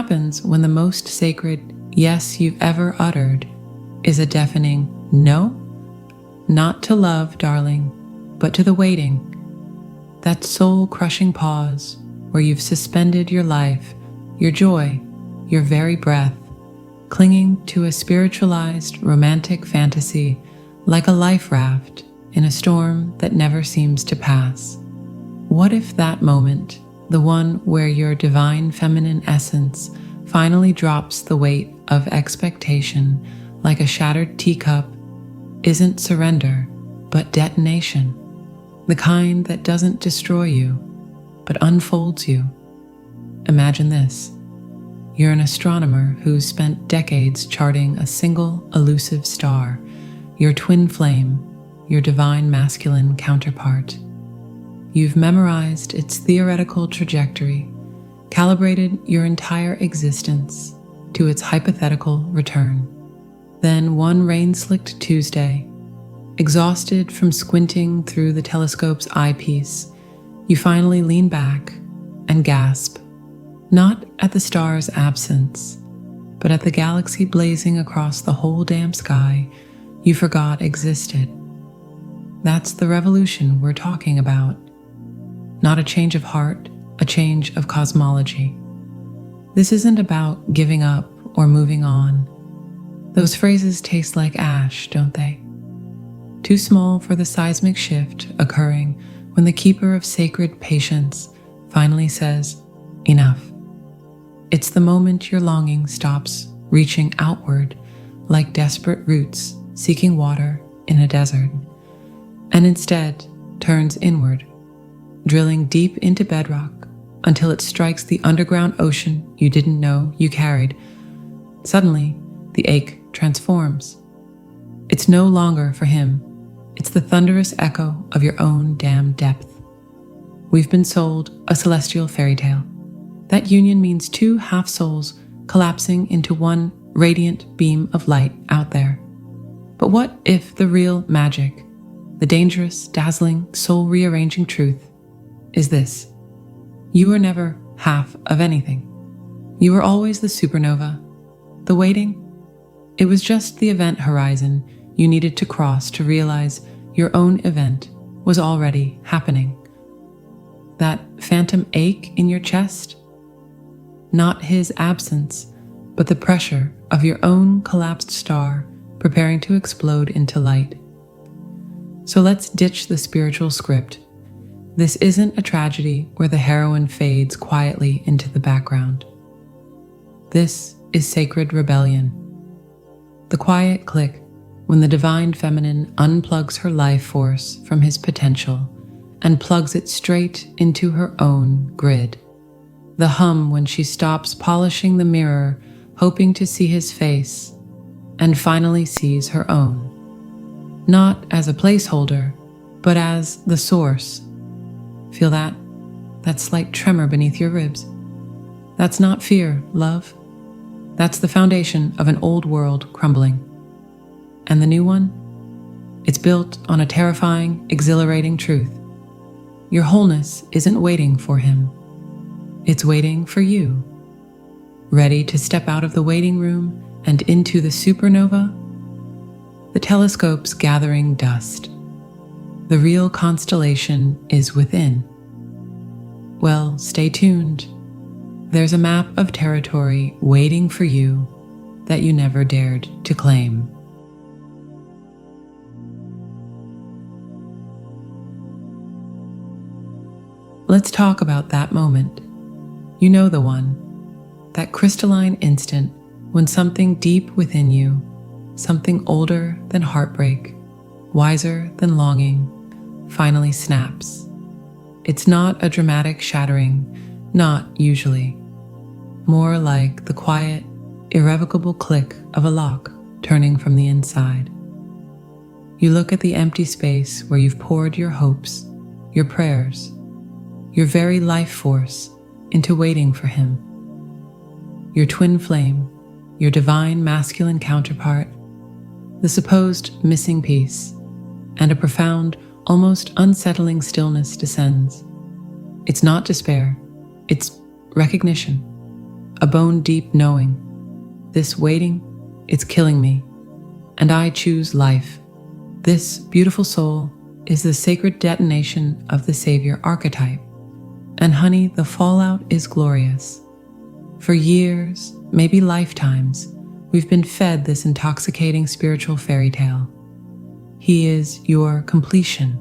happens when the most sacred yes you've ever uttered is a deafening no? Not to love, darling, but to the waiting. That soul-crushing pause where you've suspended your life, your joy, your very breath, clinging to a spiritualized, romantic fantasy like a life raft in a storm that never seems to pass. What if that moment, the one where your divine feminine essence finally drops the weight of expectation like a shattered teacup, isn't surrender, but detonation, the kind that doesn't destroy you, but unfolds you? Imagine this. You're an astronomer who's spent decades charting a single elusive star, your twin flame, your divine masculine counterpart. You've memorized its theoretical trajectory, calibrated your entire existence to its hypothetical return. Then one rain-slicked Tuesday, exhausted from squinting through the telescope's eyepiece, you finally lean back and gasp, not at the star's absence, but at the galaxy blazing across the whole damn sky you forgot existed. That's the revolution we're talking about. Not a change of heart, a change of cosmology. This isn't about giving up or moving on. Those phrases taste like ash, don't they? Too small for the seismic shift occurring when the keeper of sacred patience finally says, enough. It's the moment your longing stops reaching outward like desperate roots seeking water in a desert, and instead turns inward, drilling deep into bedrock until it strikes the underground ocean you didn't know you carried. Suddenly, the ache transforms. It's no longer for him. It's the thunderous echo of your own damn depth. We've been sold a celestial fairy tale. That union means two half-souls collapsing into one radiant beam of light out there. But what if the real magic, the dangerous, dazzling, soul-rearranging truth, is this? You were never half of anything. You were always the supernova. The waiting? It was just the event horizon you needed to cross to realize your own event was already happening. That phantom ache in your chest? Not his absence, but the pressure of your own collapsed star preparing to explode into light. So let's ditch the spiritual script. This isn't a tragedy where the heroine fades quietly into the background. This is sacred rebellion. The quiet click when the divine feminine unplugs her life force from his potential and plugs it straight into her own grid. The hum when she stops polishing the mirror, hoping to see his face, and finally sees her own. Not as a placeholder, but as the source. Feel that? That slight tremor beneath your ribs. That's not fear, love. That's the foundation of an old world crumbling. And the new one? It's built on a terrifying, exhilarating truth. Your wholeness isn't waiting for him. It's waiting for you. Ready to step out of the waiting room and into the supernova? The telescope's gathering dust. The real constellation is within. Well, stay tuned. There's a map of territory waiting for you that you never dared to claim. Let's talk about that moment. You know the one. That crystalline instant when something deep within you, something older than heartbreak, wiser than longing, finally snaps. It's not a dramatic shattering, not usually. More like the quiet, irrevocable click of a lock turning from the inside. You look at the empty space where you've poured your hopes, your prayers, your very life force into waiting for him. Your twin flame, your divine masculine counterpart, the supposed missing piece, and a profound, almost unsettling stillness descends. It's not despair, it's recognition. a bone-deep knowing. This waiting, it's killing me, and I choose life. This beautiful soul is the sacred detonation of the Savior archetype. And honey, the fallout is glorious. For years, maybe lifetimes, we've been fed this intoxicating spiritual fairy tale. He is your completion.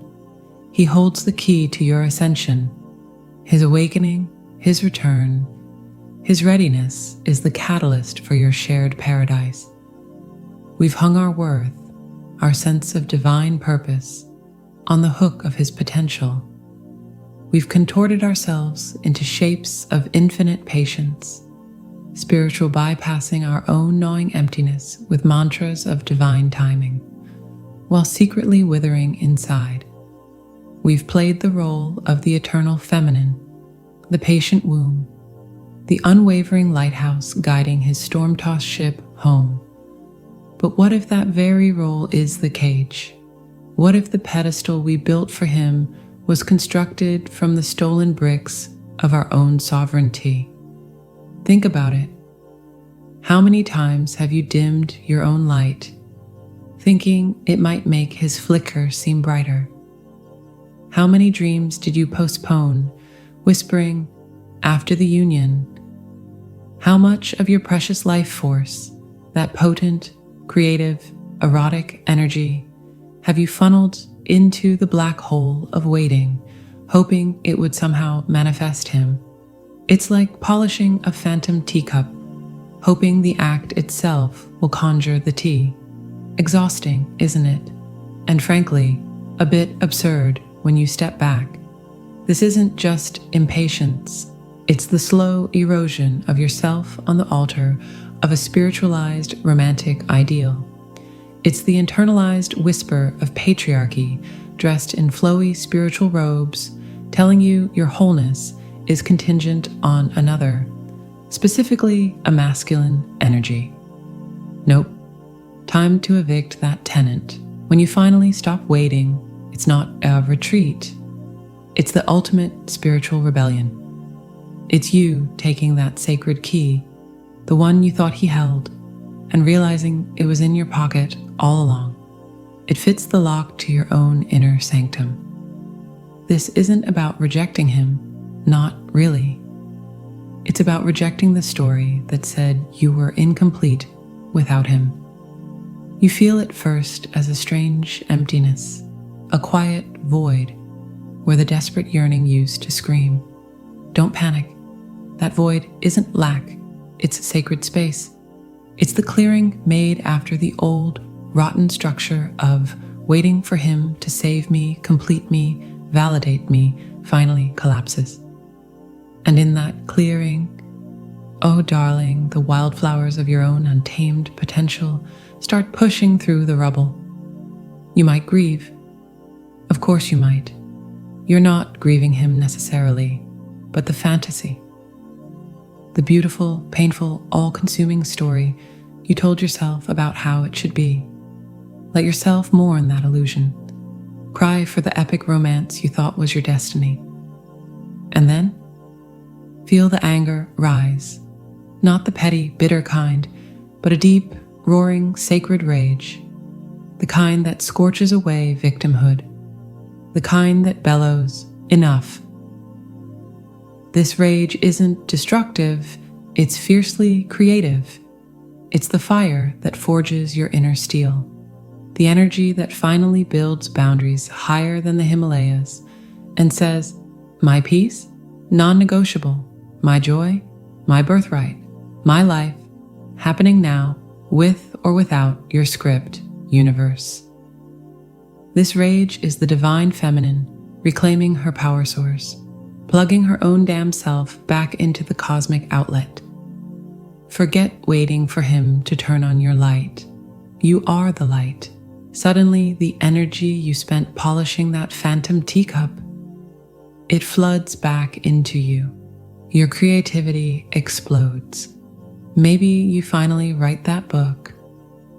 He holds the key to your ascension. His awakening, his return, his readiness is the catalyst for your shared paradise. We've hung our worth, our sense of divine purpose, on the hook of his potential. We've contorted ourselves into shapes of infinite patience, spiritual bypassing our own gnawing emptiness with mantras of divine timing, while secretly withering inside. We've played the role of the eternal feminine, the patient womb, the unwavering lighthouse guiding his storm-tossed ship home. But what if that very role is the cage? What if the pedestal we built for him was constructed from the stolen bricks of our own sovereignty? Think about it. How many times have you dimmed your own light, thinking it might make his flicker seem brighter? How many dreams did you postpone, whispering, after the union? How much of your precious life force, that potent, creative, erotic energy, have you funneled into the black hole of waiting, hoping it would somehow manifest him? It's like polishing a phantom teacup, hoping the act itself will conjure the tea. Exhausting, isn't it? And frankly, a bit absurd when you step back. This isn't just impatience. It's the slow erosion of yourself on the altar of a spiritualized romantic ideal. It's the internalized whisper of patriarchy dressed in flowy spiritual robes, telling you your wholeness is contingent on another, specifically a masculine energy. Nope. Time to evict that tenant. When you finally stop waiting, it's not a retreat. It's the ultimate spiritual rebellion. It's you taking that sacred key, the one you thought he held, and realizing it was in your pocket all along. It fits the lock to your own inner sanctum. This isn't about rejecting him, not really. It's about rejecting the story that said you were incomplete without him. You feel it first as a strange emptiness, a quiet void where the desperate yearning used to scream. Don't panic. That void isn't lack, it's sacred space. It's the clearing made after the old, rotten structure of waiting for him to save me, complete me, validate me, finally collapses. And in that clearing, oh darling, the wildflowers of your own untamed potential start pushing through the rubble. You might grieve. Of course you might. You're not grieving him necessarily, but the fantasy. The beautiful, painful, all-consuming story you told yourself about how it should be. Let yourself mourn that illusion. Cry for the epic romance you thought was your destiny. And then, feel the anger rise. Not the petty, bitter kind, but a deep, roaring, sacred rage. The kind that scorches away victimhood. The kind that bellows, enough. This rage isn't destructive, it's fiercely creative. It's the fire that forges your inner steel, the energy that finally builds boundaries higher than the Himalayas and says, my peace, non-negotiable, my joy, my birthright, my life, happening now, with or without your script, universe. This rage is the divine feminine reclaiming her power source, plugging her own damn self back into the cosmic outlet. Forget waiting for him to turn on your light. You are the light. Suddenly, the energy you spent polishing that phantom teacup, it floods back into you. Your creativity explodes. Maybe you finally write that book,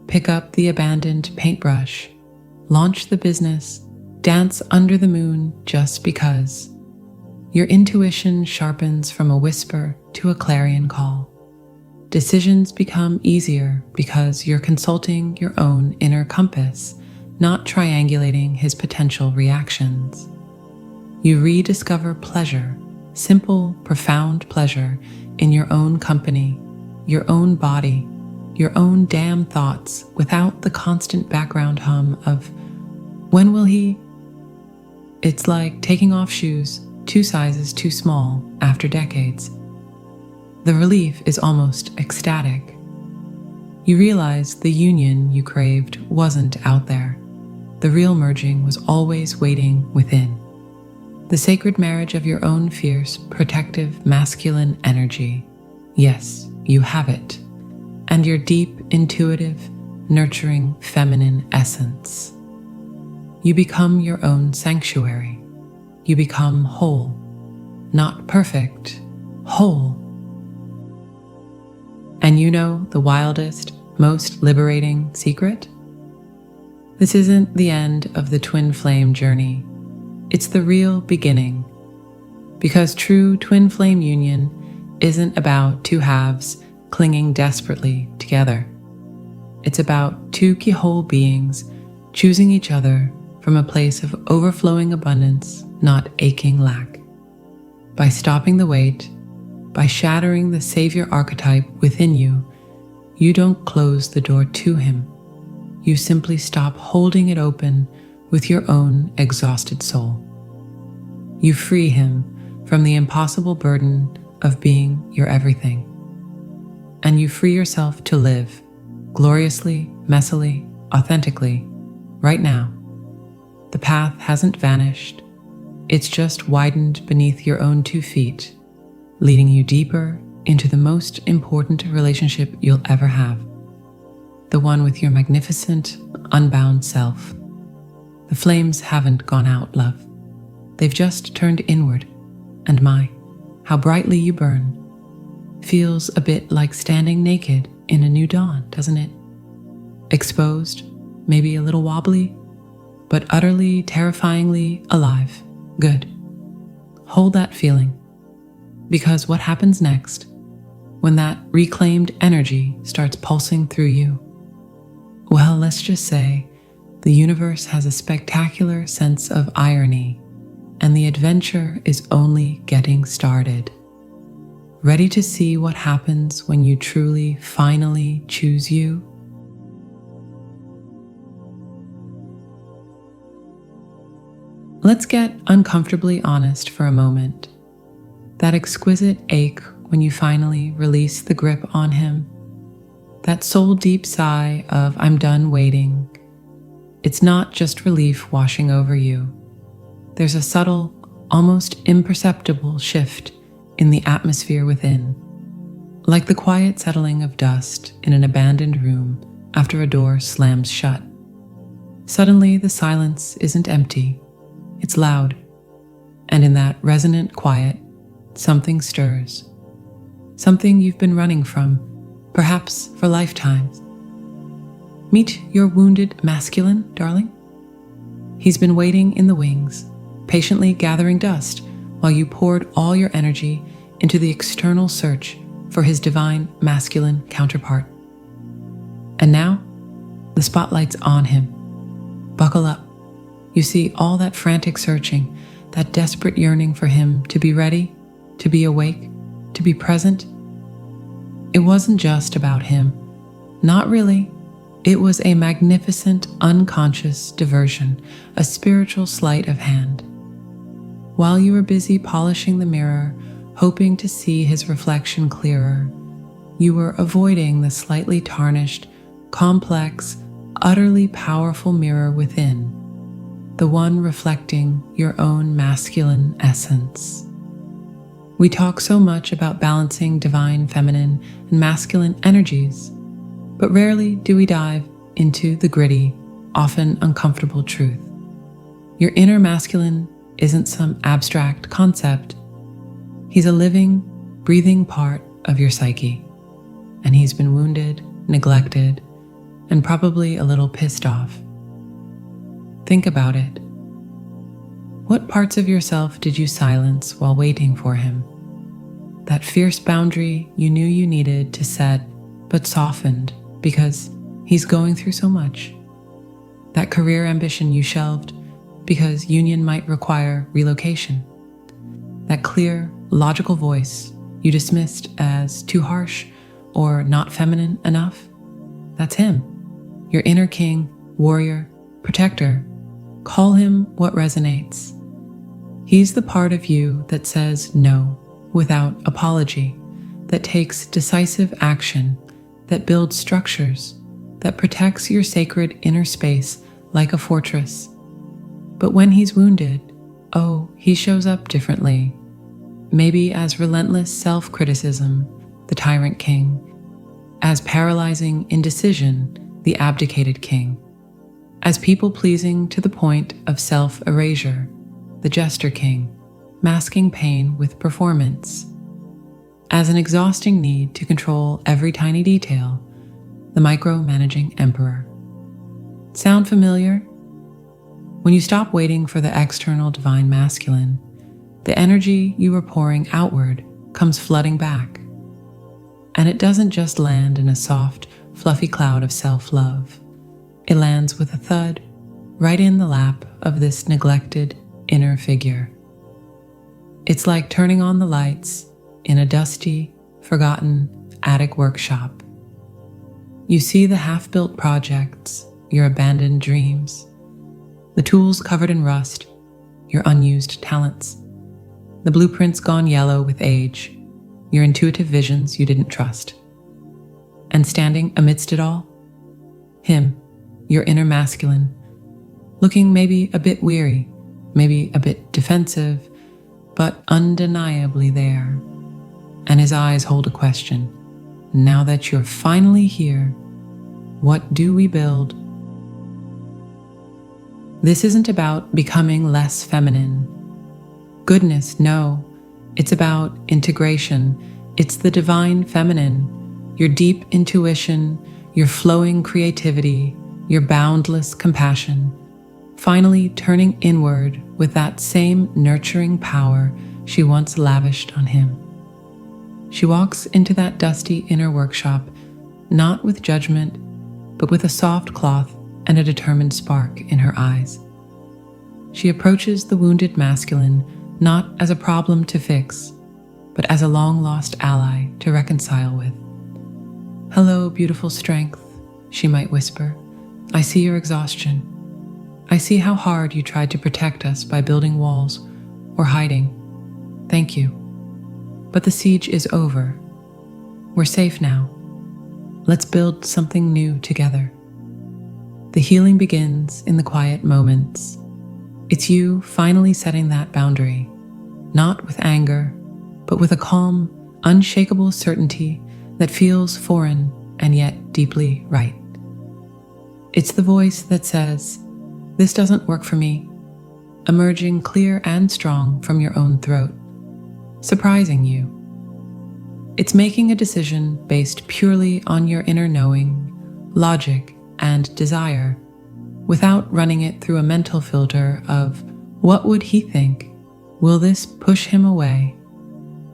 pick up the abandoned paintbrush, launch the business, dance under the moon just because. Your intuition sharpens from a whisper to a clarion call. Decisions become easier because you're consulting your own inner compass, not triangulating his potential reactions. You rediscover pleasure, simple, profound pleasure in your own company, your own body, your own damn thoughts without the constant background hum of, when will he? It's like taking off shoes 2 sizes too small after decades. The relief is almost ecstatic. You realize the union you craved wasn't out there. The real merging was always waiting within. The sacred marriage of your own fierce, protective, masculine energy. Yes, you have it. And your deep, intuitive, nurturing, feminine essence. You become your own sanctuary. You become whole. Not perfect, whole. And you know the wildest, most liberating secret? This isn't the end of the twin flame journey. It's the real beginning. Because true twin flame union isn't about 2 halves clinging desperately together. It's about 2 whole beings choosing each other from a place of overflowing abundance, not aching lack. By stopping the weight, by shattering the savior archetype within you, you don't close the door to him. You simply stop holding it open with your own exhausted soul. You free him from the impossible burden of being your everything. And you free yourself to live gloriously, messily, authentically, right now. The path hasn't vanished. It's just widened beneath your own 2 feet, leading you deeper into the most important relationship you'll ever have. The one with your magnificent, unbound self. The flames haven't gone out, love. They've just turned inward. And my, how brightly you burn. Feels a bit like standing naked in a new dawn, doesn't it? Exposed, maybe a little wobbly, but utterly, terrifyingly alive. Good. Hold that feeling. Because what happens next, when that reclaimed energy starts pulsing through you? Well, let's just say the universe has a spectacular sense of irony, and the adventure is only getting started. Ready to see what happens when you truly, finally choose you? Let's get uncomfortably honest for a moment. That exquisite ache when you finally release the grip on him. That soul-deep sigh of I'm done waiting. It's not just relief washing over you. There's a subtle, almost imperceptible shift in the atmosphere within, like the quiet settling of dust in an abandoned room after a door slams shut. Suddenly, the silence isn't empty, it's loud, and in that resonant quiet, something stirs. Something you've been running from, perhaps for lifetimes. Meet your wounded masculine, darling. He's been waiting in the wings, patiently gathering dust while you poured all your energy into the external search for his divine masculine counterpart. And now, the spotlight's on him. Buckle up. You see all that frantic searching, that desperate yearning for him to be ready, to be awake, to be present. It wasn't just about him. Not really. It was a magnificent, unconscious diversion, a spiritual sleight of hand. While you were busy polishing the mirror, hoping to see his reflection clearer, you were avoiding the slightly tarnished, complex, utterly powerful mirror within, the one reflecting your own masculine essence. We talk so much about balancing divine feminine and masculine energies, but rarely do we dive into the gritty, often uncomfortable truth. Your inner masculine isn't some abstract concept. He's a living, breathing part of your psyche, and he's been wounded, neglected, and probably a little pissed off. Think about it. What parts of yourself did you silence while waiting for him? that fierce boundary you knew you needed to set, but softened because he's going through so much. That career ambition you shelved because union might require relocation. That clear, logical voice you dismissed as too harsh or not feminine enough. That's him, your inner king, warrior, protector. Call him what resonates. He's the part of you that says no without apology, that takes decisive action, that builds structures, that protects your sacred inner space like a fortress. But when he's wounded, he shows up differently, maybe as relentless self-criticism, the tyrant king, as paralyzing indecision, the abdicated king, as people-pleasing to the point of self-erasure, the jester king, masking pain with performance, as an exhausting need to control every tiny detail, the micromanaging emperor. Sound familiar? When you stop waiting for the external divine masculine, the energy you were pouring outward comes flooding back. And it doesn't just land in a soft, fluffy cloud of self-love. It lands with a thud right in the lap of this neglected inner figure. It's like turning on the lights in a dusty, forgotten attic workshop. You see the half-built projects, your abandoned dreams, the tools covered in rust, your unused talents, the blueprints gone yellow with age, your intuitive visions you didn't trust. And standing amidst it all, him, your inner masculine, looking maybe a bit weary, maybe a bit defensive, but undeniably there. And his eyes hold a question. Now that you're finally here, what do we build? This isn't about becoming less feminine. Goodness, no. It's about integration. It's the divine feminine, your deep intuition, your flowing creativity, your boundless compassion, finally turning inward with that same nurturing power she once lavished on him. She walks into that dusty inner workshop, not with judgment, but with a soft cloth and a determined spark in her eyes. She approaches the wounded masculine not as a problem to fix, but as a long-lost ally to reconcile with. "Hello, beautiful strength," she might whisper. "I see your exhaustion. I see how hard you tried to protect us by building walls or hiding. Thank you. But the siege is over. We're safe now. Let's build something new together." The healing begins in the quiet moments. It's you finally setting that boundary, not with anger, but with a calm, unshakable certainty that feels foreign and yet deeply right. It's the voice that says, "This doesn't work for me," emerging clear and strong from your own throat, surprising you. It's making a decision based purely on your inner knowing, logic, and desire, without running it through a mental filter of, what would he think? Will this push him away?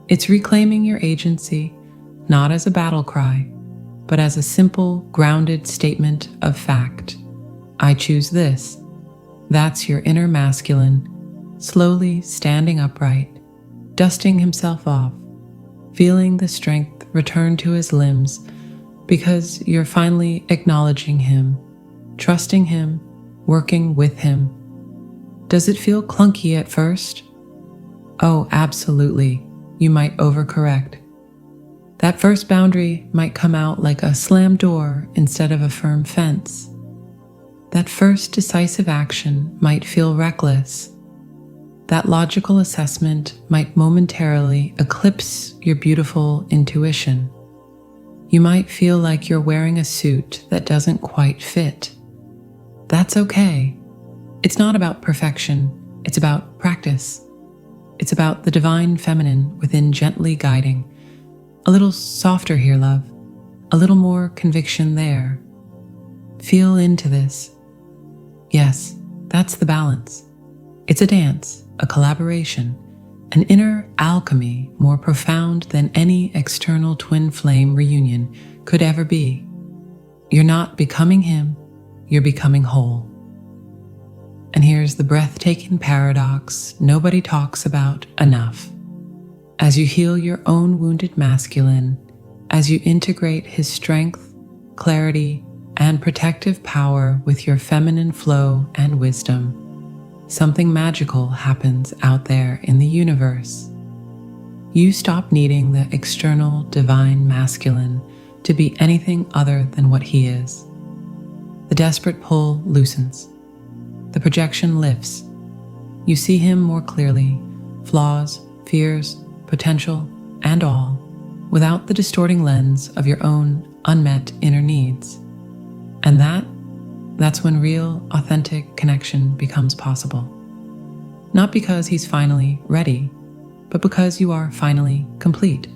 It's reclaiming your agency, not as a battle cry, but as a simple, grounded statement of fact. I choose this. That's your inner masculine, slowly standing upright, dusting himself off, feeling the strength return to his limbs, because you're finally acknowledging him, trusting him, working with him. Does it feel clunky at first? Oh, absolutely. You might overcorrect. That first boundary might come out like a slammed door instead of a firm fence. That first decisive action might feel reckless. That logical assessment might momentarily eclipse your beautiful intuition. You might feel like you're wearing a suit that doesn't quite fit. That's okay. It's not about perfection. It's about practice. It's about the divine feminine within gently guiding. A little softer here, love. A little more conviction there. Feel into this. Yes, that's the balance. It's a dance, a collaboration, an inner alchemy more profound than any external twin flame reunion could ever be. You're not becoming him, you're becoming whole. And here's the breathtaking paradox nobody talks about enough. As you heal your own wounded masculine, as you integrate his strength, clarity, and protective power with your feminine flow and wisdom, something magical happens out there in the universe. You stop needing the external divine masculine to be anything other than what he is. The desperate pull loosens. The projection lifts. You see him more clearly, flaws, fears, potential, and all, without the distorting lens of your own unmet inner needs. And that's when real, authentic connection becomes possible. Not because he's finally ready, but because you are finally complete.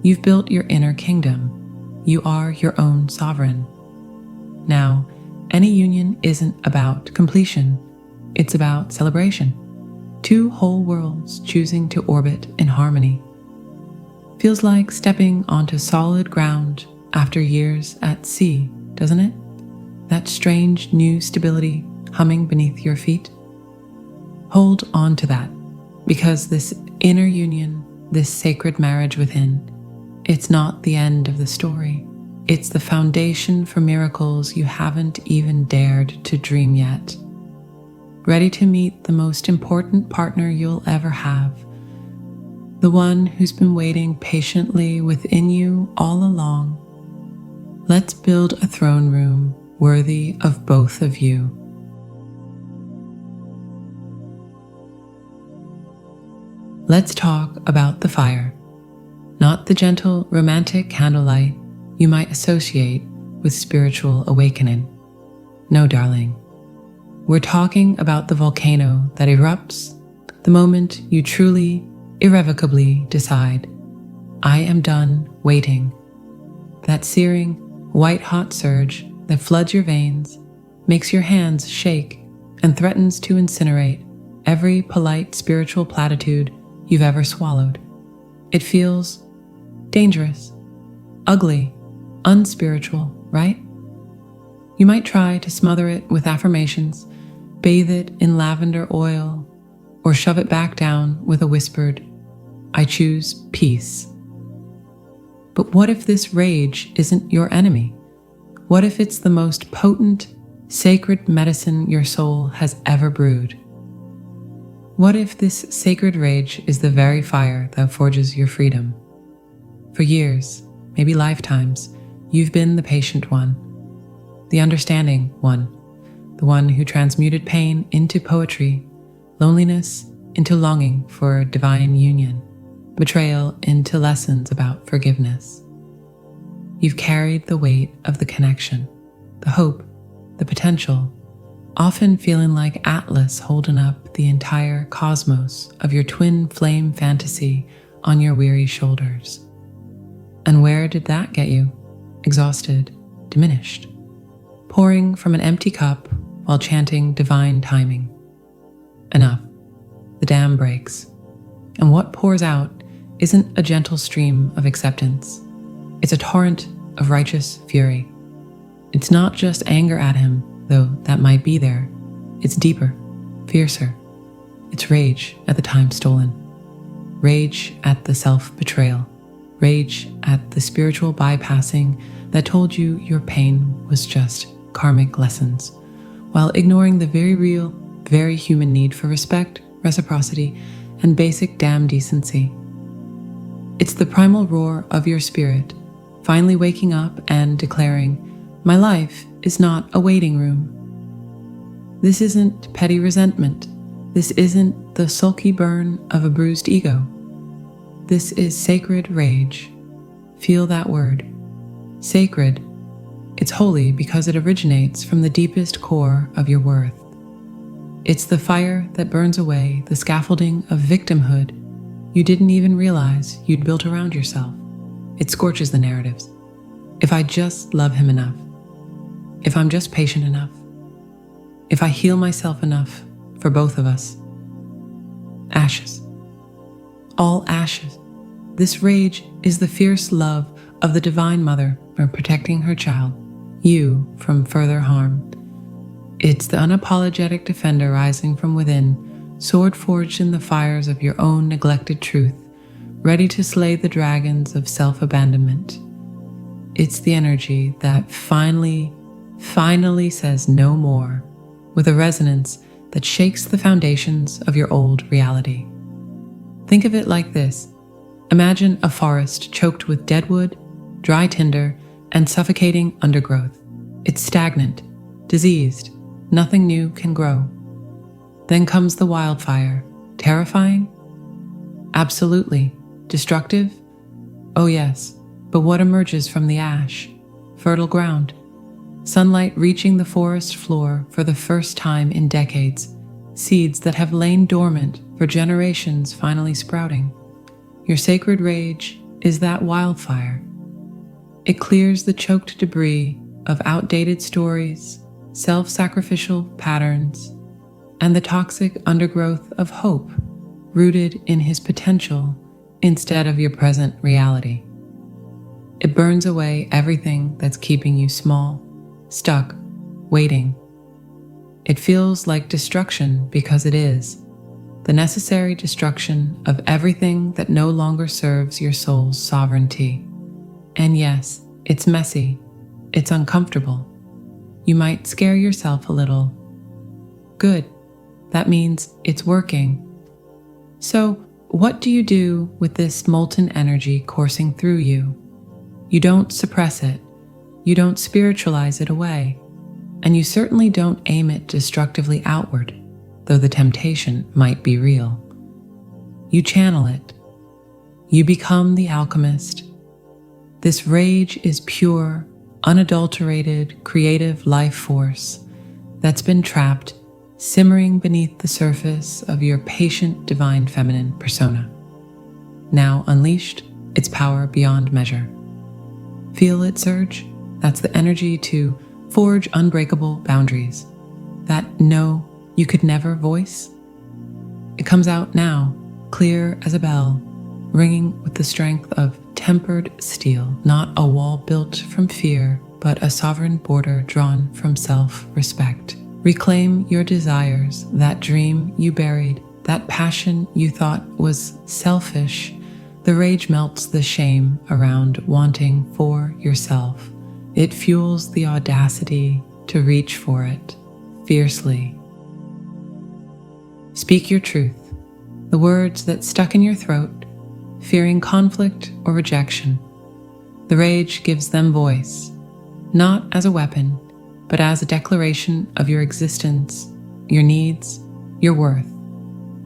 You've built your inner kingdom. You are your own sovereign. Now, any union isn't about completion. It's about celebration. Two whole worlds choosing to orbit in harmony. Feels like stepping onto solid ground after years at sea, doesn't it? That strange new stability humming beneath your feet. Hold on to that, because this inner union, this sacred marriage within, it's not the end of the story. It's the foundation for miracles you haven't even dared to dream yet. Ready to meet the most important partner you'll ever have, the one who's been waiting patiently within you all along. Let's build a throne room worthy of both of you. Let's talk about the fire, not the gentle romantic candlelight you might associate with spiritual awakening. No, darling. We're talking about the volcano that erupts the moment you truly, irrevocably decide, I am done waiting. That searing, white-hot surge that floods your veins, makes your hands shake, and threatens to incinerate every polite spiritual platitude you've ever swallowed. It feels dangerous, ugly, unspiritual, right? You might try to smother it with affirmations, bathe it in lavender oil, or shove it back down with a whispered, I choose peace. But what if this rage isn't your enemy? What if it's the most potent, sacred medicine your soul has ever brewed? What if this sacred rage is the very fire that forges your freedom? For years, maybe lifetimes, you've been the patient one, the understanding one, the one who transmuted pain into poetry, loneliness into longing for divine union, betrayal into lessons about forgiveness. You've carried the weight of the connection, the hope, the potential, often feeling like Atlas holding up the entire cosmos of your twin flame fantasy on your weary shoulders. And where did that get you? Exhausted, diminished, pouring from an empty cup while chanting divine timing. Enough. The dam breaks. And what pours out isn't a gentle stream of acceptance. It's a torrent of righteous fury. It's not just anger at him, though that might be there. It's deeper, fiercer. It's rage at the time stolen. Rage at the self-betrayal. Rage at the spiritual bypassing that told you your pain was just karmic lessons, while ignoring the very real, very human need for respect, reciprocity, and basic damn decency. It's the primal roar of your spirit, finally waking up and declaring, my life is not a waiting room. This isn't petty resentment. This isn't the sulky burn of a bruised ego. This is sacred rage. Feel that word. Sacred. It's holy because it originates from the deepest core of your worth. It's the fire that burns away the scaffolding of victimhood you didn't even realize you'd built around yourself. It scorches the narratives. If I just love him enough, if I'm just patient enough, if I heal myself enough for both of us. Ashes. all ashes. This rage is the fierce love of the Divine Mother for protecting her child, you, from further harm. It's the unapologetic defender rising from within, sword forged in the fires of your own neglected truth, ready to slay the dragons of self-abandonment. It's the energy that finally says no more, with a resonance that shakes the foundations of your old reality. Think of it like this. Imagine a forest choked with deadwood, dry tinder, and suffocating undergrowth. It's stagnant, diseased, nothing new can grow. Then comes the wildfire. Terrifying? Absolutely. Destructive? Oh yes, but what emerges from the ash? Fertile ground. Sunlight reaching the forest floor for the first time in decades. Seeds that have lain dormant for generations finally sprouting. Your sacred rage is that wildfire. It clears the choked debris of outdated stories, self-sacrificial patterns, and the toxic undergrowth of hope rooted in his potential instead of your present reality. It burns away everything that's keeping you small, stuck, waiting. It feels like destruction because it is. The necessary destruction of everything that no longer serves your soul's sovereignty. And yes, it's messy. It's uncomfortable. You might scare yourself a little. Good. That means it's working. So, what do you do with this molten energy coursing through you? You don't suppress it. You don't spiritualize it away. And you certainly don't aim it destructively outward, though the temptation might be real. You channel it. You become the alchemist. This rage is pure, unadulterated, creative life force that's been trapped, simmering beneath the surface of your patient divine feminine persona. Now unleashed, its power beyond measure. Feel it surge? That's the energy to forge unbreakable boundaries. That no, you could never voice. It comes out now, clear as a bell, ringing with the strength of tempered steel, not a wall built from fear, but a sovereign border drawn from self-respect. Reclaim your desires, that dream you buried, that passion you thought was selfish. The rage melts the shame around wanting for yourself. It fuels the audacity to reach for it fiercely. Speak your truth, the words that stuck in your throat, fearing conflict or rejection. The rage gives them voice, not as a weapon, but as a declaration of your existence, your needs, your worth.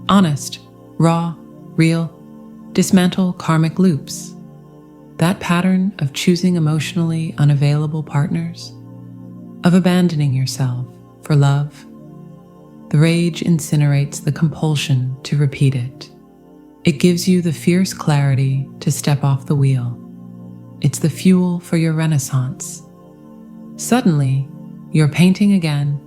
Honest, raw, real, dismantle karmic loops. That pattern of choosing emotionally unavailable partners, of abandoning yourself for love. The rage incinerates the compulsion to repeat it. It gives you the fierce clarity to step off the wheel. It's the fuel for your renaissance. Suddenly, you're painting again,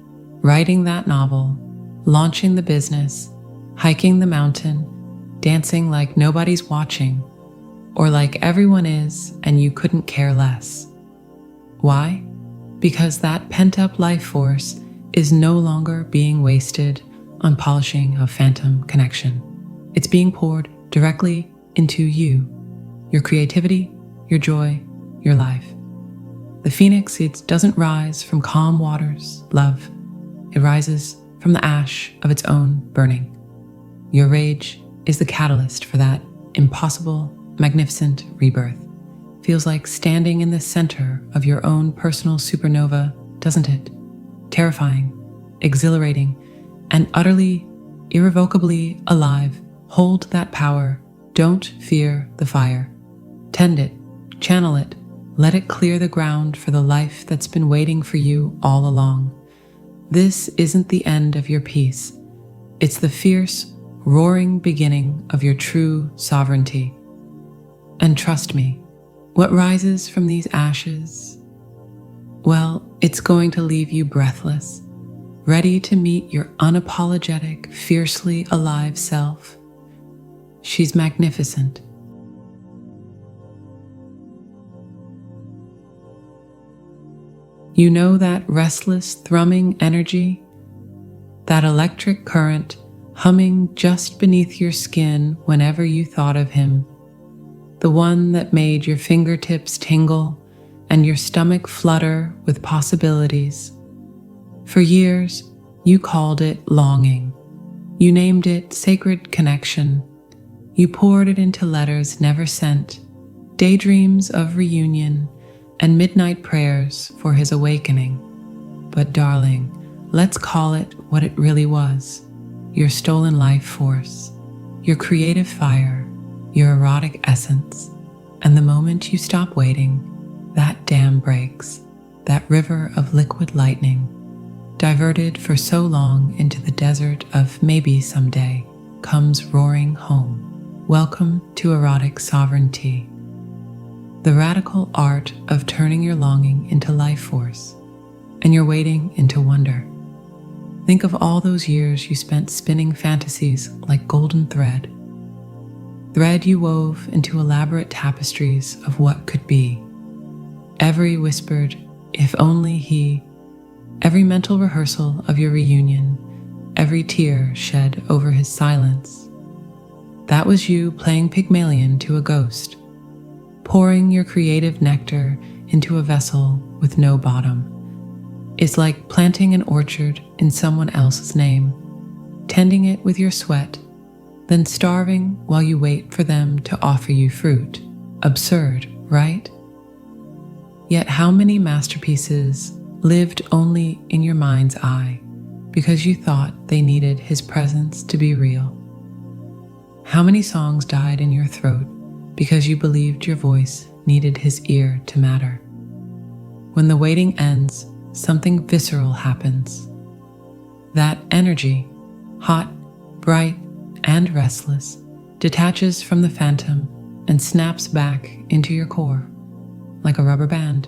writing that novel, launching the business, hiking the mountain, dancing like nobody's watching, or like everyone is and you couldn't care less. Why? Because that pent-up life force is no longer being wasted on polishing a phantom connection. It's being poured directly into you, your creativity, your joy, your life. The phoenix, it doesn't rise from calm waters, love. It rises from the ash of its own burning. Your rage is the catalyst for that impossible, magnificent rebirth. Feels like standing in the center of your own personal supernova, doesn't it? Terrifying, exhilarating, and utterly, irrevocably alive. Hold that power. Don't fear the fire. Tend it, channel it, let it clear the ground for the life that's been waiting for you all along. This isn't the end of your peace. It's the fierce, roaring beginning of your true sovereignty. And trust me, what rises from these ashes, well, it's going to leave you breathless, ready to meet your unapologetic, fiercely alive self. She's magnificent. You know that restless, thrumming energy? That electric current humming just beneath your skin whenever you thought of him. The one that made your fingertips tingle and your stomach flutter with possibilities. For years, you called it longing. You named it sacred connection. You poured it into letters never sent, daydreams of reunion, and midnight prayers for his awakening. But darling, let's call it what it really was. Your stolen life force, your creative fire, your erotic essence. And the moment you stop waiting, that dam breaks, that river of liquid lightning, diverted for so long into the desert of maybe someday, comes roaring home. Welcome to erotic sovereignty. The radical art of turning your longing into life force and your waiting into wonder. Think of all those years you spent spinning fantasies like golden thread. Thread you wove into elaborate tapestries of what could be. Every whispered, if only he, every mental rehearsal of your reunion, every tear shed over his silence. That was you playing Pygmalion to a ghost, pouring your creative nectar into a vessel with no bottom. It's like planting an orchard in someone else's name, tending it with your sweat, then starving while you wait for them to offer you fruit. Absurd, right? Yet how many masterpieces lived only in your mind's eye because you thought they needed his presence to be real? How many songs died in your throat because you believed your voice needed his ear to matter? When the waiting ends, something visceral happens. That energy, hot, bright, and restless, detaches from the phantom and snaps back into your core like a rubber band.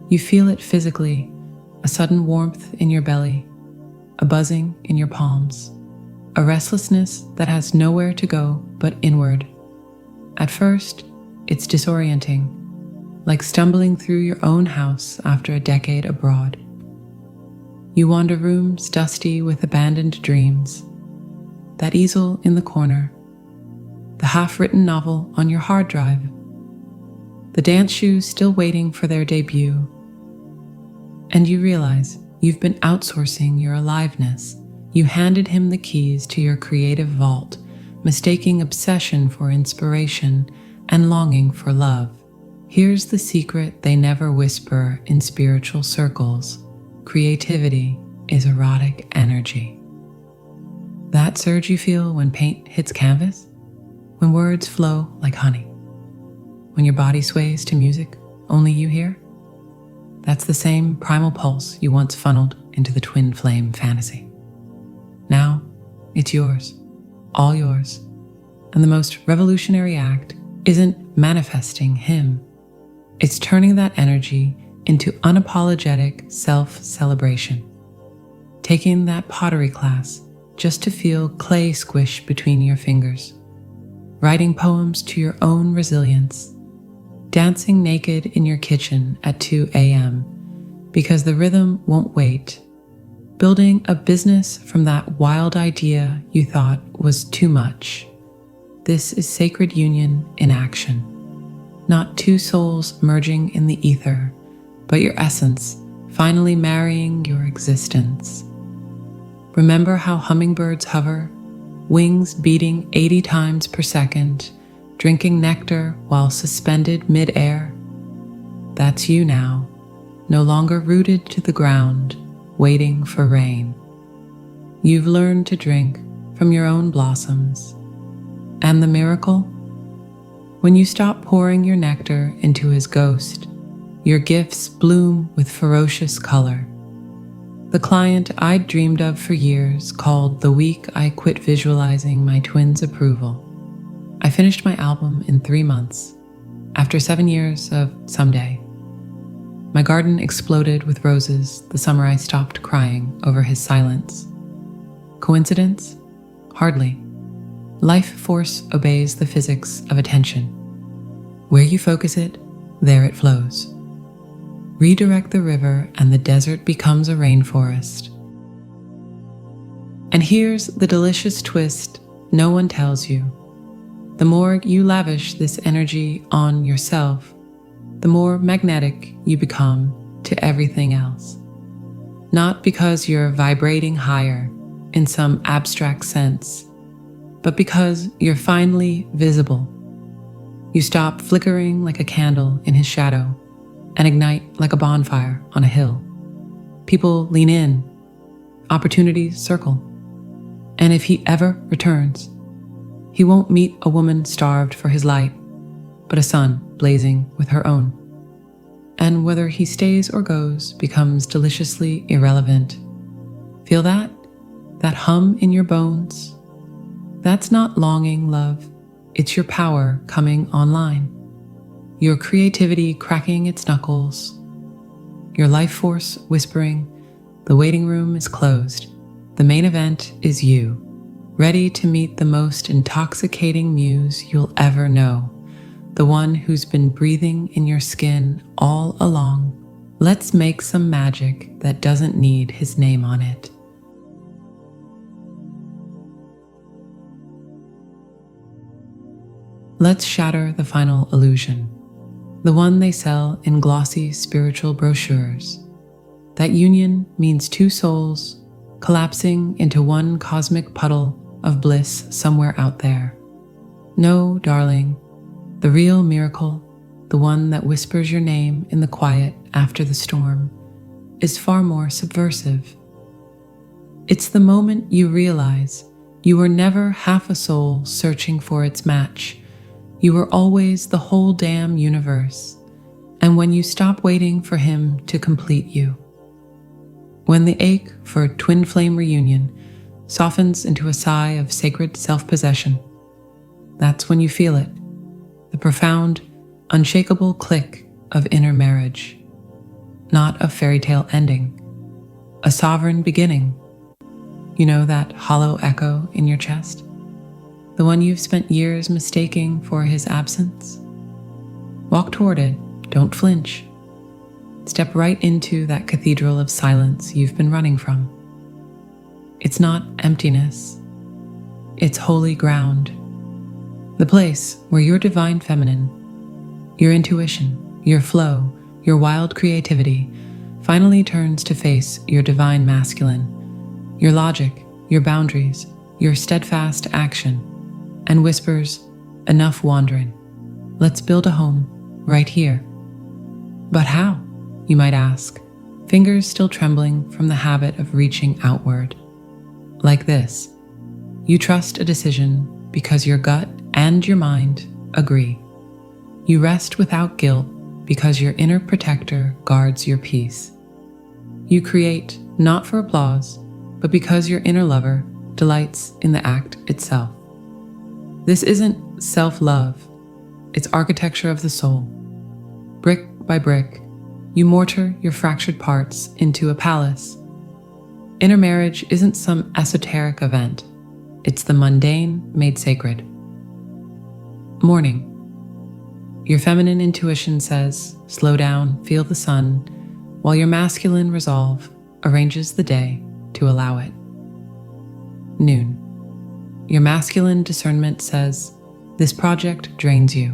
You feel it physically, a sudden warmth in your belly, a buzzing in your palms, a restlessness that has nowhere to go but inward. At first, it's disorienting, like stumbling through your own house after a decade abroad. You wander rooms dusty with abandoned dreams, that easel in the corner, the half-written novel on your hard drive, the dance shoes still waiting for their debut, and you realize you've been outsourcing your aliveness. You handed him the keys to your creative vault, mistaking obsession for inspiration and longing for love. Here's the secret they never whisper in spiritual circles. Creativity is erotic energy. That surge you feel when paint hits canvas, when words flow like honey, when your body sways to music only you hear, that's the same primal pulse you once funneled into the twin flame fantasy. Now, it's yours, all yours, and the most revolutionary act isn't manifesting him. It's turning that energy into unapologetic self-celebration. Taking that pottery class just to feel clay squish between your fingers. Writing poems to your own resilience. Dancing naked in your kitchen at 2 a.m. because the rhythm won't wait. Building a business from that wild idea you thought was too much. This is sacred union in action. Not two souls merging in the ether, but your essence finally marrying your existence. Remember how hummingbirds hover, wings beating 80 times per second, drinking nectar while suspended mid-air? That's you now, no longer rooted to the ground, waiting for rain. You've learned to drink from your own blossoms. And the miracle? When you stop pouring your nectar into his ghost, your gifts bloom with ferocious color. The client I'd dreamed of for years called the week I quit visualizing my twins' approval. I finished my album in 3 months, after 7 years of someday. My garden exploded with roses the summer I stopped crying over his silence. Coincidence? Hardly. Life force obeys the physics of attention. Where you focus it, there it flows. Redirect the river and the desert becomes a rainforest. And here's the delicious twist no one tells you. The more you lavish this energy on yourself, the more magnetic you become to everything else. Not because you're vibrating higher in some abstract sense, but because you're finally visible. You stop flickering like a candle in his shadow and ignite like a bonfire on a hill. People lean in, opportunities circle. And if he ever returns, he won't meet a woman starved for his light, but a sun blazing with her own. And whether he stays or goes becomes deliciously irrelevant. Feel that? That hum in your bones? That's not longing, love. It's your power coming online. Your creativity cracking its knuckles. Your life force whispering, the waiting room is closed. The main event is you, ready to meet the most intoxicating muse you'll ever know, the one who's been breathing in your skin all along. Let's make some magic that doesn't need his name on it. Let's shatter the final illusion, the one they sell in glossy spiritual brochures. That union means two souls collapsing into one cosmic puddle of bliss somewhere out there. No, darling, the real miracle, the one that whispers your name in the quiet after the storm, is far more subversive. It's the moment you realize you were never half a soul searching for its match. You were always the whole damn universe. And when you stop waiting for him to complete you, when the ache for twin flame reunion softens into a sigh of sacred self-possession, that's when you feel it, the profound, unshakable click of inner marriage. Not a fairy tale ending, a sovereign beginning. You know that hollow echo in your chest? The one you've spent years mistaking for his absence? Walk toward it, don't flinch. Step right into that cathedral of silence you've been running from. It's not emptiness, it's holy ground. The place where your divine feminine, your intuition, your flow, your wild creativity finally turns to face your divine masculine, your logic, your boundaries, your steadfast action, and whispers, enough wandering. Let's build a home right here. But how? You might ask, fingers still trembling from the habit of reaching outward. Like this, you trust a decision because your gut and your mind agree. You rest without guilt because your inner protector guards your peace. You create not for applause, but because your inner lover delights in the act itself. This isn't self-love, it's architecture of the soul. Brick by brick, you mortar your fractured parts into a palace. Inner marriage isn't some esoteric event. It's the mundane made sacred. Morning. Your feminine intuition says, slow down, feel the sun, while your masculine resolve arranges the day to allow it. Noon. Your masculine discernment says, this project drains you,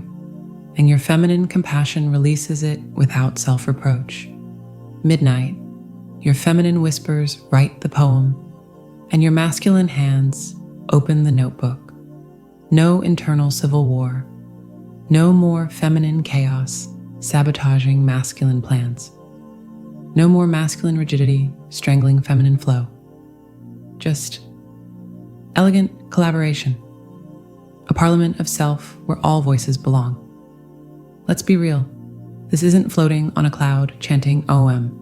and your feminine compassion releases it without self-reproach. Midnight. Your feminine whispers write the poem, and your masculine hands open the notebook. No internal civil war. No more feminine chaos sabotaging masculine plans. No more masculine rigidity strangling feminine flow. Just elegant collaboration. A parliament of self where all voices belong. Let's be real. This isn't floating on a cloud chanting OM.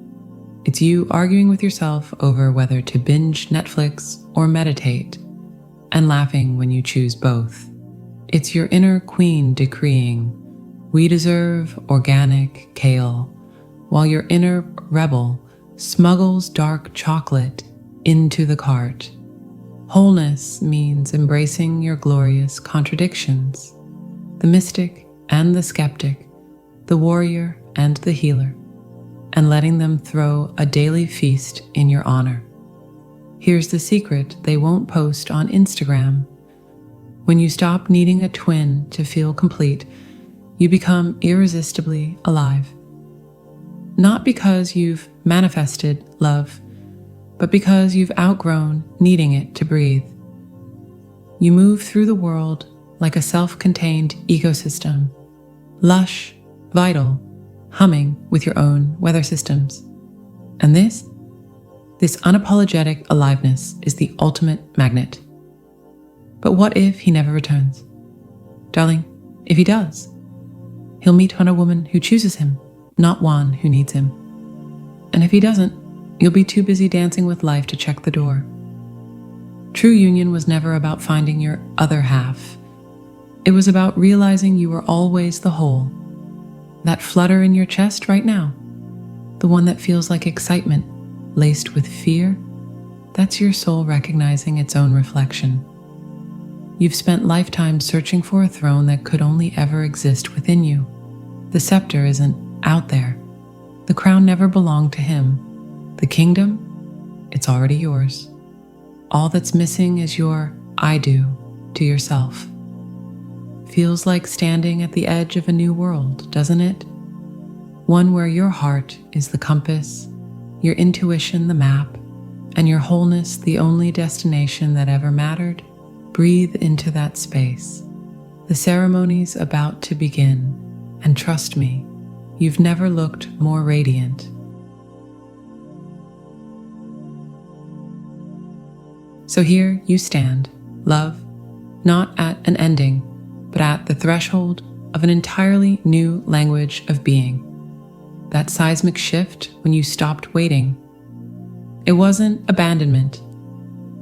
It's you arguing with yourself over whether to binge Netflix or meditate, and laughing when you choose both. It's your inner queen decreeing, we deserve organic kale, while your inner rebel smuggles dark chocolate into the cart. Wholeness means embracing your glorious contradictions, the mystic and the skeptic, the warrior and the healer, and letting them throw a daily feast in your honor. Here's the secret they won't post on Instagram. When you stop needing a twin to feel complete, you become irresistibly alive. Not because you've manifested love, but because you've outgrown needing it to breathe. You move through the world like a self-contained ecosystem, lush, vital, humming with your own weather systems. And this unapologetic aliveness is the ultimate magnet. But what if he never returns? Darling, if he does, he'll meet on a woman who chooses him, not one who needs him. And if he doesn't, you'll be too busy dancing with life to check the door. True union was never about finding your other half. It was about realizing you were always the whole. That flutter in your chest right now, the one that feels like excitement laced with fear, that's your soul recognizing its own reflection. You've spent lifetimes searching for a throne that could only ever exist within you. The scepter isn't out there. The crown never belonged to him. The kingdom, it's already yours. All that's missing is your I do to yourself. Feels like standing at the edge of a new world, doesn't it? One where your heart is the compass, your intuition the map, and your wholeness the only destination that ever mattered. Breathe into that space. The ceremony's about to begin, and trust me, you've never looked more radiant. So here you stand, love, not at an ending, but at the threshold of an entirely new language of being. That seismic shift when you stopped waiting. It wasn't abandonment.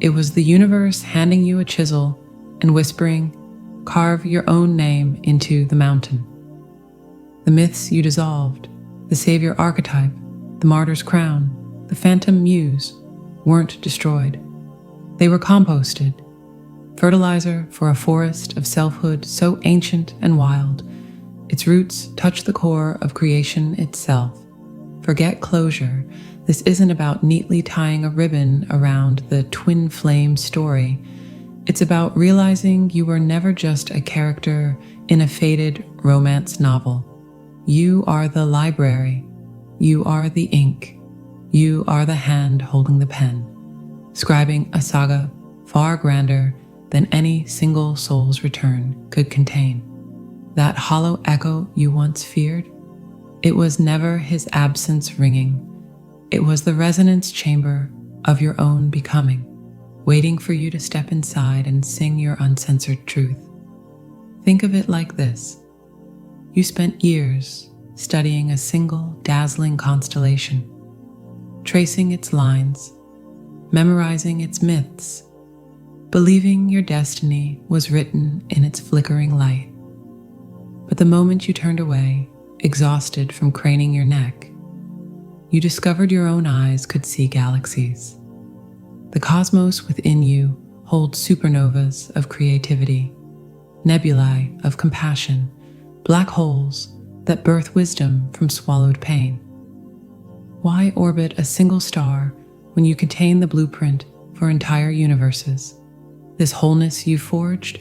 It was the universe handing you a chisel and whispering, carve your own name into the mountain. The myths you dissolved, the savior archetype, the martyr's crown, the phantom muse, weren't destroyed. They were composted, fertilizer for a forest of selfhood so ancient and wild, its roots touch the core of creation itself. Forget closure. This isn't about neatly tying a ribbon around the twin flame story. It's about realizing you were never just a character in a faded romance novel. You are the library. You are the ink. You are the hand holding the pen, scribing a saga far grander than any single soul's return could contain. That hollow echo you once feared, it was never his absence ringing. It was the resonance chamber of your own becoming, waiting for you to step inside and sing your uncensored truth. Think of it like this. You spent years studying a single dazzling constellation, tracing its lines, memorizing its myths, believing your destiny was written in its flickering light. But the moment you turned away, exhausted from craning your neck, you discovered your own eyes could see galaxies. The cosmos within you holds supernovas of creativity, nebulae of compassion, black holes that birth wisdom from swallowed pain. Why orbit a single star when you contain the blueprint for entire universes? This wholeness you forged?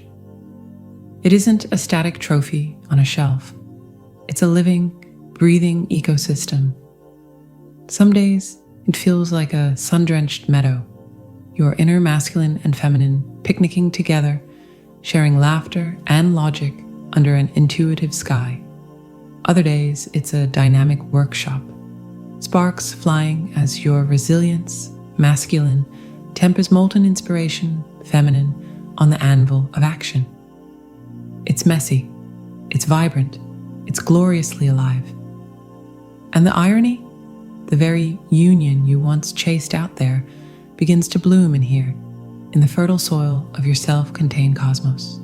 It isn't a static trophy on a shelf. It's a living, breathing ecosystem. Some days, it feels like a sun-drenched meadow, your inner masculine and feminine picnicking together, sharing laughter and logic under an intuitive sky. Other days, it's a dynamic workshop, sparks flying as your resilience, masculine, tempers molten inspiration, feminine, on the anvil of action. It's messy, it's vibrant, it's gloriously alive. And the irony? The very union you once chased out there begins to bloom in here, in the fertile soil of your self-contained cosmos.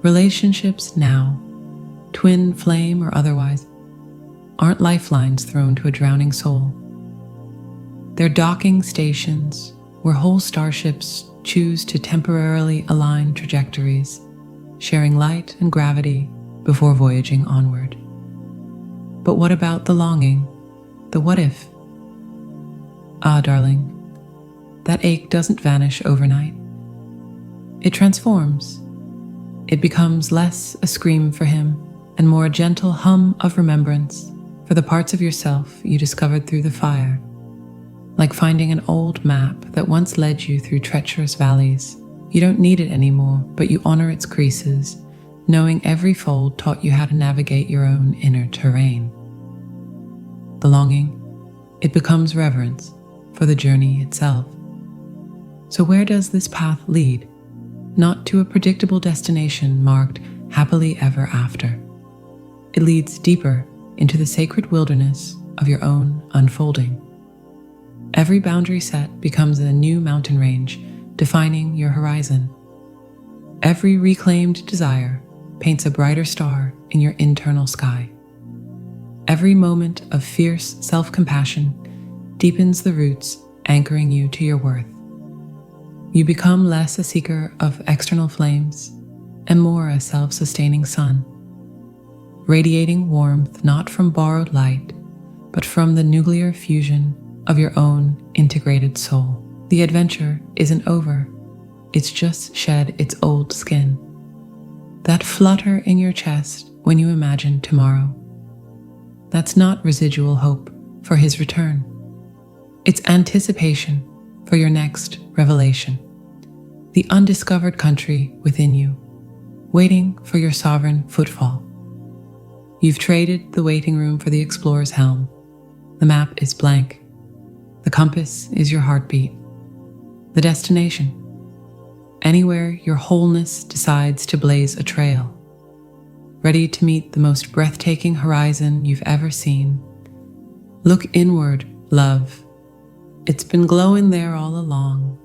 Relationships now, twin flame or otherwise, aren't lifelines thrown to a drowning soul. They're docking stations where whole starships choose to temporarily align trajectories, sharing light and gravity before voyaging onward. But what about the longing, the what if? Ah, darling, that ache doesn't vanish overnight. It transforms. It becomes less a scream for him and more a gentle hum of remembrance for the parts of yourself you discovered through the fire, like finding an old map that once led you through treacherous valleys. You don't need it anymore, but you honor its creases, knowing every fold taught you how to navigate your own inner terrain. The longing, it becomes reverence for the journey itself. So where does this path lead? Not to a predictable destination marked happily ever after. It leads deeper into the sacred wilderness of your own unfolding. Every boundary set becomes a new mountain range, defining your horizon. Every reclaimed desire paints a brighter star in your internal sky. Every moment of fierce self-compassion deepens the roots anchoring you to your worth. You become less a seeker of external flames and more a self-sustaining sun, radiating warmth not from borrowed light, but from the nuclear fusion of your own integrated soul. The adventure isn't over. It's just shed its old skin. That flutter in your chest when you imagine tomorrow. That's not residual hope for his return. It's anticipation for your next revelation. The undiscovered country within you, waiting for your sovereign footfall. You've traded the waiting room for the explorer's helm. The map is blank. The compass is your heartbeat. The destination, anywhere your wholeness decides to blaze a trail, ready to meet the most breathtaking horizon you've ever seen. Look inward, love. It's been glowing there all along,